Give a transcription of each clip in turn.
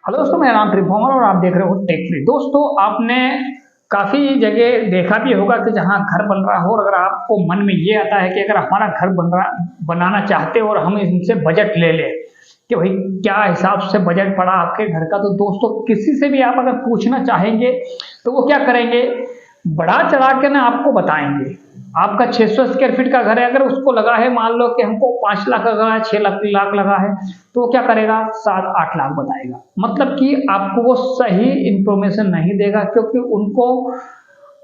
Hello दोस्तों, मेरा नाम त्रिभुवन और आप देख रहे हो टेक फ्री। दोस्तों, आपने काफी जगह देखा भी होगा कि जहां घर बन रहा हो और अगर आपको मन में ये आता है कि अगर हमारा घर बनाना चाहते हो और हम इनसे बजट ले ले कि भाई क्या हिसाब से बजट पड़ा आपके घर का, तो दोस्तों किसी से भी आप अगर पूछना चाहेंगे तो वो क्या करेंगे, बढ़ा चढ़ा के ना आपको बताएंगे। आपका 600 स्क्वायर फीट का घर है, अगर उसको लगा है, मान लो कि हमको 5 लाख लगा है, 6 लाख लगा है, तो वो क्या करेगा, 7-8 लाख बताएगा। मतलब कि आपको वो सही इंफॉर्मेशन नहीं देगा, क्योंकि उनको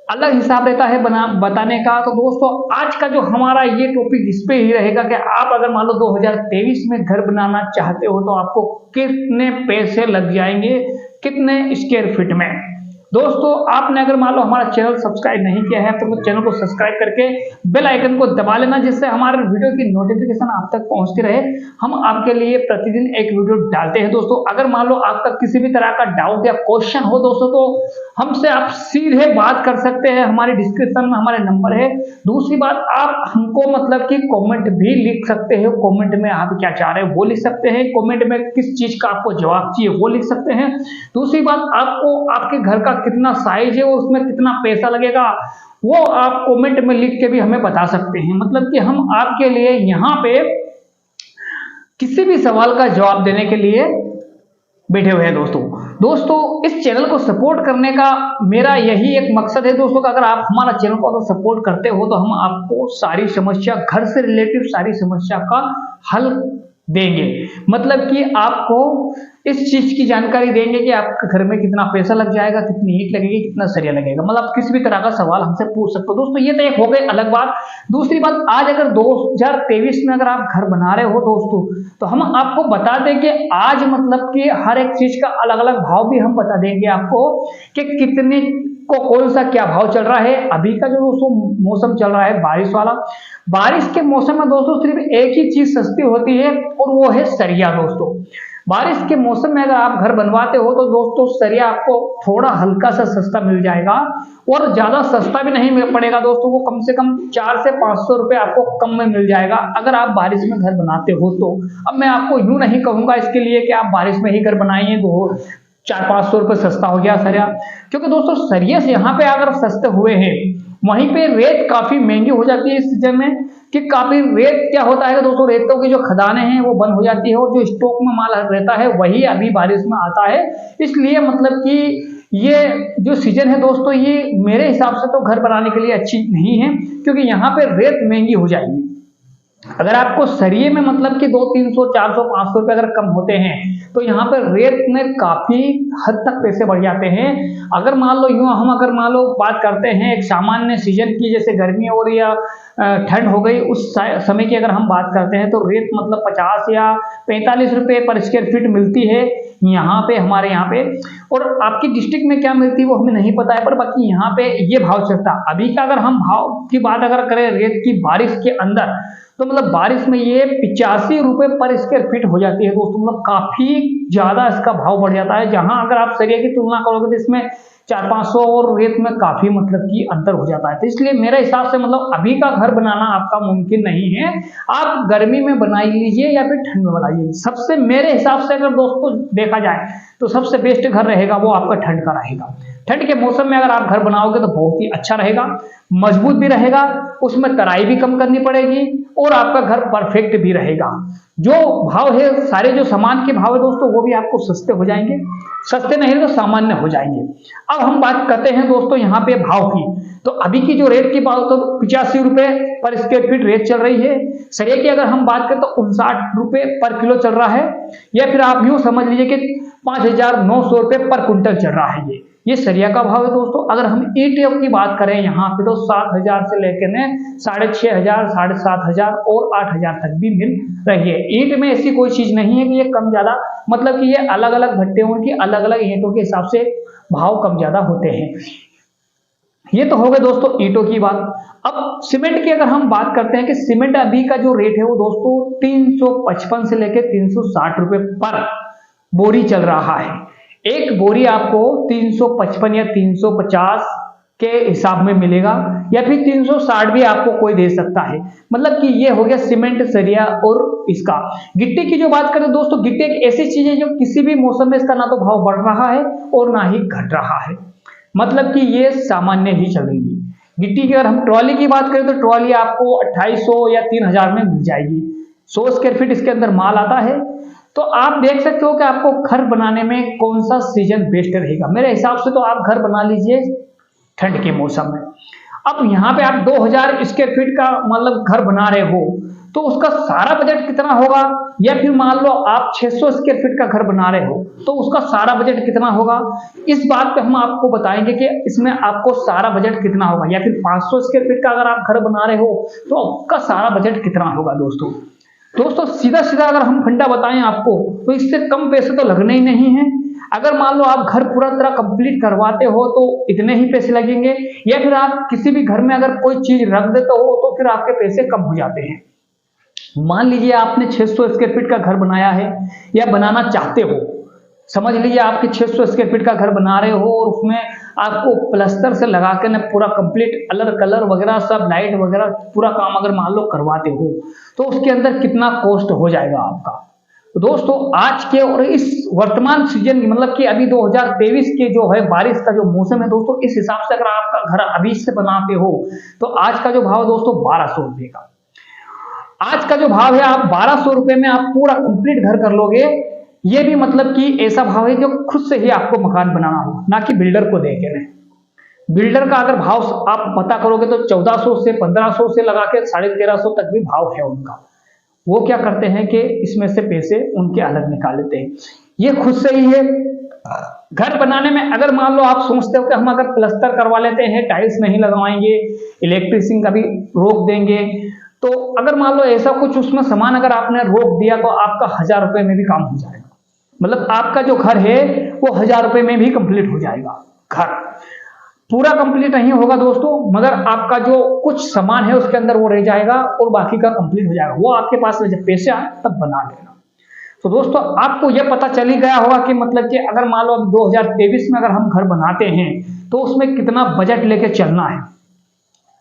अलग हिसाब रहता है बताने का। तो दोस्तों, आज का जो हमारा ये टॉपिक इस पे ही रहेगा कि आप अगर मान लो 2023 में घर बनाना चाहते हो तो आपको कितने पैसे लग जाएंगे, कितने स्क्वायर फीट में। दोस्तों, आपने अगर मान लो हमारा चैनल सब्सक्राइब नहीं किया है तो चैनल को सब्सक्राइब करके बेल आइकन को दबा लेना, जिससे हमारे वीडियो की नोटिफिकेशन आप तक पहुंचती रहे। हम आपके लिए प्रतिदिन एक वीडियो डालते हैं। दोस्तों, अगर मान लो आपका किसी भी तरह का डाउट या क्वेश्चन हो दोस्तों, तो हमसे आप सीधे बात कर सकते हैं। हमारे डिस्क्रिप्शन में हमारे नंबर है। दूसरी बात, आप हमको मतलब कि कमेंट भी लिख सकते हैं। कमेंट में आप क्या चाह रहे हैं वो लिख सकते हैं। कमेंट में किस चीज का आपको जवाब चाहिए वो लिख सकते हैं। दूसरी बात, आपको आपके घर का कितना साइज है और उसमें कितना पैसा लगेगा वो आप कमेंट में लिख के भी हमें बता सकते हैं। मतलब कि हम आपके लिए यहाँ पे किसी भी सवाल का जवाब देने के लिए बैठे हुए हैं। दोस्तों इस चैनल को सपोर्ट करने का मेरा यही एक मकसद है दोस्तों कि अगर आप हमारा चैनल को अगर सपोर्ट करते हो तो हम आपको सारी समस्या, घर से रिलेटिव सारी समस्या का हल देंगे। मतलब कि आपको इस चीज की जानकारी देंगे कि आपके घर में कितना पैसा लग जाएगा, कितनी ईंट लगेगी, कितना सरिया लगेगा। मतलब किसी भी तरह का सवाल हमसे पूछ सकते हो। दोस्तों, ये तो एक हो गई अलग बात। दूसरी बात, आज अगर 2023 में अगर आप घर बना रहे हो दोस्तों, तो हम आपको बता दें कि आज मतलब कि हर एक चीज का अलग अलग भाव भी हम बता देंगे आपको कि कितने को कौन सा क्या भाव चल रहा है। अभी का जो दोस्तों मौसम चल रहा है बारिश वाला, बारिश के मौसम में दोस्तों सिर्फ एक ही चीज सस्ती होती है और वो है सरिया। दोस्तों, बारिश के मौसम में अगर आप घर बनवाते हो तो दोस्तों सरिया आपको थोड़ा हल्का सा सस्ता मिल जाएगा और ज्यादा सस्ता भी नहीं मिल पड़ेगा दोस्तों। वो कम से कम 400 से 500 रुपए आपको कम में मिल जाएगा अगर आप बारिश में घर बनाते हो तो। अब मैं आपको यूं नहीं कहूंगा इसके लिए कि आप बारिश में ही घर बनाइए तो 400-500 रुपए सस्ता हो गया सरिया, क्योंकि दोस्तों सरिये से यहाँ पे अगर सस्ते हुए हैं वहीं पे रेत काफी महंगी हो जाती है इस सीजन में। कि काफी रेत क्या होता है दोस्तों, रेतों की जो खदानें हैं वो बंद हो जाती है और जो स्टॉक में माल रहता है वही अभी बारिश में आता है। इसलिए मतलब कि ये जो सीजन है दोस्तों, ये मेरे हिसाब से तो घर बनाने के लिए अच्छी नहीं है, क्योंकि यहाँ पे रेत महंगी हो जाएगी। अगर आपको सरिये में मतलब कि 200, 300, 400, 500 रुपए अगर कम होते हैं तो यहाँ पर रेत में काफी हद तक पैसे बढ़ जाते हैं। अगर मान लो यूं हम अगर मान लो बात करते हैं एक सामान्य सीजन की, जैसे गर्मी हो रही या ठंड हो गई, उस समय की अगर हम बात करते हैं तो रेत मतलब 50 या 45 रुपए पर स्क्वायर फीट मिलती है यहाँ पे, हमारे यहाँ पे। और आपकी डिस्ट्रिक्ट में क्या मिलती है वो हमें नहीं पता है, पर बाकी यहाँ पे ये भाव चलता है। अभी का अगर हम भाव की बात अगर करें रेत की बारिश के अंदर, तो मतलब बारिश में ये 85 रुपए पर स्क्वायर फीट हो जाती है दोस्तों। मतलब काफी ज्यादा इसका भाव बढ़ जाता है। जहां अगर आप सरिया की तुलना करोगे तो इसमें 400-500 और रेत में काफी मतलब कि अंतर हो जाता है। तो इसलिए मेरे हिसाब से मतलब अभी का घर बनाना आपका मुमकिन नहीं है। आप गर्मी में बना लीजिए या फिर ठंड में बनाइए। सबसे मेरे हिसाब से अगर दोस्तों देखा जाए तो सबसे बेस्ट घर रहेगा वो आपका ठंड का रहेगा। ठंड के मौसम में अगर आप घर बनाओगे तो बहुत ही अच्छा रहेगा, मजबूत भी रहेगा, उसमें तराई भी कम करनी पड़ेगी और आपका घर परफेक्ट भी रहेगा। जो भाव है, सारे जो सामान के भाव है दोस्तों वो भी आपको सस्ते हो जाएंगे, सस्ते नहीं तो सामान्य हो जाएंगे। अब हम बात करते हैं दोस्तों यहाँ पे भाव की। तो अभी की जो रेट की बात तो 85 रुपए पर स्क्वायर फीट रेट चल रही है। सरिया की अगर हम बात करें तो 59 रुपए पर किलो चल रहा है, या फिर आप यूं समझ लीजिए कि 5,900 रुपए पर क्विंटल चल रहा है। ये सरिया का भाव है दोस्तों। अगर हम ईंट की बात करें यहाँ पे तो 7,000 से लेकर 6,500, 7,500 और 8,000 तक भी मिल रही है। ईंट में ऐसी कोई चीज नहीं है कि ये कम ज्यादा, मतलब कि ये अलग अलग भट्टियों की अलग अलग ईंटों के हिसाब से भाव कम ज्यादा होते हैं। ये तो हो गए दोस्तों ईंटों की बात। अब सीमेंट की अगर हम बात करते हैं कि सीमेंट अभी का जो रेट है वो दोस्तों 355 से लेकर 360 रुपए पर बोरी चल रहा है। एक बोरी आपको 355 या 350 के हिसाब में मिलेगा, या फिर 360 भी आपको कोई दे सकता है। मतलब कि ये हो गया सीमेंट, सरिया और इसका। गिट्टी की जो बात करें दोस्तों, गिट्टी एक ऐसी चीज है जो किसी भी मौसम में इसका ना तो भाव बढ़ रहा है और ना ही घट रहा है, मतलब कि ये सामान्य ही चलेगी। गिट्टी की अगर हम ट्रॉली की बात करें तो ट्रॉली आपको 2800 या 3000 में मिल जाएगी। 100 स्क्वायर फीट इसके अंदर माल आता है। तो आप देख सकते हो कि आपको घर बनाने में कौन सा सीजन बेस्ट रहेगा। मेरे हिसाब से तो आप घर बना लीजिए ठंड के मौसम में। अब यहाँ पे आप 2000 स्क्वायर फीट का मतलब घर बना रहे हो तो उसका सारा बजट कितना होगा, या फिर मान लो आप 600 स्क्वायर फीट का घर बना रहे हो तो उसका सारा बजट कितना होगा। इस बात पे हम आपको बताएंगे कि इसमें आपको सारा बजट कितना होगा, या फिर 500 स्क्वायर फीट का अगर आप घर बना रहे हो तो आपका सारा बजट कितना होगा। दोस्तों सीधा सीधा अगर हम फंडा बताएं आपको तो इससे कम पैसे तो लगने ही नहीं है। अगर मान लो आप घर पूरा तरह कंप्लीट करवाते हो तो इतने ही पैसे लगेंगे, या फिर आप किसी भी घर में अगर कोई चीज रख देते हो तो फिर आपके पैसे कम हो जाते हैं। मान लीजिए आपने 600 स्क्वायर फीट का घर बनाया है या बनाना चाहते हो, समझ लीजिए आपके 600 स्क्वायर फीट का घर बना रहे हो और उसमें आपको प्लास्टर से लगा के ना पूरा कंप्लीट कलर वगैरह सब लाइट वगैरह पूरा काम अगर मान लो करवाते हो तो उसके अंदर कितना कॉस्ट हो जाएगा आपका। तो दोस्तों आज के और इस वर्तमान सीजन मतलब कि अभी 2023 के जो है बारिश का जो मौसम है दोस्तों, इस हिसाब से अगर आपका घर अभी से बनाते हो तो आज का जो भाव दोस्तों 1200 रुपए का। आज का जो भाव है आप 1200 रुपए में आप पूरा कंप्लीट घर कर लोगे। ये भी मतलब कि ऐसा भाव है जो खुद से ही आपको मकान बनाना होगा, ना कि बिल्डर को देके नहीं। बिल्डर का अगर भाव आप पता करोगे तो 1400 से 1500 से लगा के 1350 तक भी भाव है उनका। वो क्या करते हैं कि इसमें से पैसे उनके अलग निकाल लेते हैं, ये खुद से ही है। घर बनाने में अगर मान लो आप सोचते हो कि हम अगर प्लास्टर करवा लेते हैं, टाइल्स नहीं लगवाएंगे, इलेक्ट्रिशियन का भी रोक देंगे, तो अगर मान लो ऐसा कुछ उसमें सामान अगर आपने रोक दिया तो आपका 1000 रुपए में भी काम हो जाएगा। मतलब आपका जो घर है वो 1000 रुपए में भी कंप्लीट हो जाएगा। घर पूरा कंप्लीट नहीं होगा दोस्तों, मगर आपका जो कुछ सामान है उसके अंदर वो रह जाएगा और बाकी का कंप्लीट हो जाएगा। वो आपके पास जब पैसे आए तब बना लेना। तो दोस्तों आपको यह पता चल ही गया होगा कि मतलब कि अगर मान लो अब 2023 में अगर हम घर बनाते हैं तो उसमें कितना बजट लेके चलना है।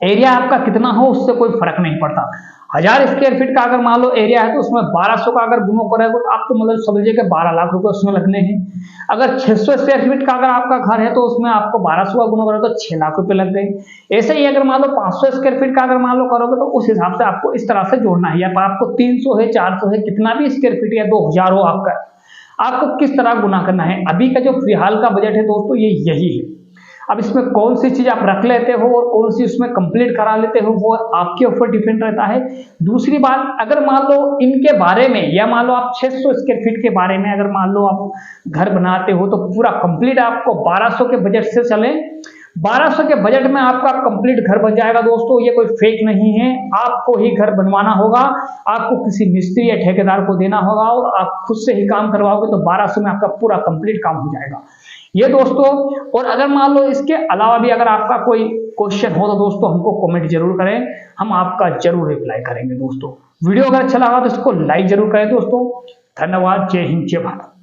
एरिया आपका कितना हो उससे कोई फर्क नहीं पड़ता। 1000 स्क्वायर फीट का अगर मान लो एरिया है तो उसमें 1200 का अगर गुणों करेगा तो आपको मतलब समझिए कि 12 लाख रुपए उसमें लगने हैं। अगर 600 स्क्वायर फीट का अगर आपका घर है तो उसमें आपको 1200 का गुणा करोगे तो 6 लाख रुपए लग गए। ऐसे ही अगर मान लो 500 स्क्वायर फीट का अगर मान लो करोगे तो उस हिसाब से आपको इस तरह से जोड़ना है। या आपको 300 है, 400 है, कितना भी स्क्वायर फीट या 2000 हो आपको किस तरह गुना करना है। अभी का जो फिलहाल का बजट है दोस्तों ये यही है। अब इसमें कौन सी चीज आप रख लेते हो और कौन सी उसमें कंप्लीट करा लेते हो वो आपके ऊपर डिपेंड रहता है। दूसरी बात, अगर मान लो इनके बारे में या मान लो आप 600 स्क्वायर फीट के बारे में अगर मान लो आप घर बनाते हो तो पूरा कंप्लीट आपको 1200 के बजट से चले। 1200 के बजट में आपका कंप्लीट घर बन जाएगा दोस्तों। ये कोई फेक नहीं है, आपको ही घर बनवाना होगा, आपको किसी मिस्त्री या ठेकेदार को देना होगा और आप खुद से ही काम करवाओगे तो 1200 में आपका पूरा कंप्लीट काम हो जाएगा ये दोस्तों। और अगर मान लो इसके अलावा भी अगर आपका कोई क्वेश्चन हो तो दोस्तों हमको कमेंट जरूर करें, हम आपका जरूर रिप्लाई करेंगे दोस्तों। वीडियो अगर अच्छा लगा तो इसको लाइक जरूर करें दोस्तों। धन्यवाद। जय हिंद, जय भारत।